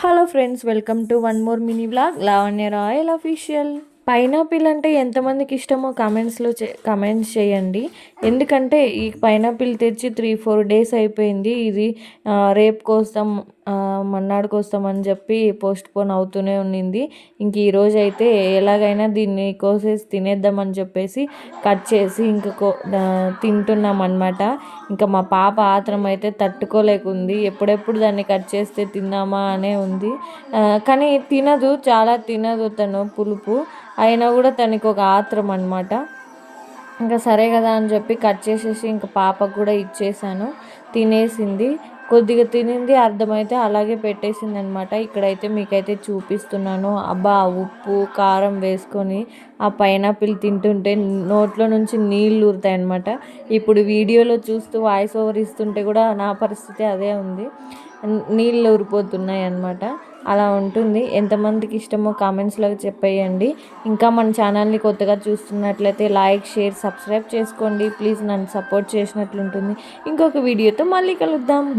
Hello friends, welcome to one more mini vlog Lavanya royal official. Pineapple అంటే ఎంతమందికి ఇష్టమో comments చేయండి. ఎందుకంటే ఈ పైనాపిల్ తెచ్చి 3-4 డేస్ అయిపోయింది. ఇది రేపు కోస్తాం, మన్నాడు కోస్తాం అని చెప్పి పోస్ట్పోన్ అవుతూనే ఉన్నింది. ఇంక ఈరోజు అయితే ఎలాగైనా దీన్ని కోసేసి తినేద్దామని చెప్పేసి కట్ చేసి తింటున్నాం అన్నమాట. ఇంకా మా పాప ఆత్రం అయితే తట్టుకోలేకుంది. ఎప్పుడెప్పుడు దాన్ని కట్ చేస్తే తిందామా అనే ఉంది. కానీ చాలా తినదు తను పులుపు. అయినా కూడా తనకి ఒక ఆత్రం అన్నమాట. ఇంకా సరే కదా అని చెప్పి కట్ చేసేసి ఇంకా పాపకు కూడా ఇచ్చేసాను. తినేసింది, కొద్దిగా తినింది, అర్థమైతే అలాగే పెట్టేసింది అనమాట. ఇక్కడైతే మీకైతే చూపిస్తున్నాను. అబ్బా, ఉప్పు కారం వేసుకొని ఆ పైనాపిల్ తింటుంటే నోట్లో నుంచి నీళ్ళు ఊరుతాయి అన్నమాట. ఇప్పుడు వీడియోలో చూస్తూ వాయిస్ ఓవర్ ఇస్తుంటే కూడా నా పరిస్థితి అదే ఉంది, నీళ్ళు ఊరిపోతున్నాయి అన్నమాట. అలా ఉంటుంది. ఎంతమందికి ఇష్టమో కామెంట్స్లో చెప్పేయండి. ఇంకా మన ఛానల్ని కొత్తగా చూస్తున్నట్లయితే లైక్, షేర్, సబ్స్క్రైబ్ చేసుకోండి ప్లీజ్. నన్ను సపోర్ట్ చేసినట్లుంటుంది. ఇంకొక వీడియోతో మళ్ళీ కలుద్దాం.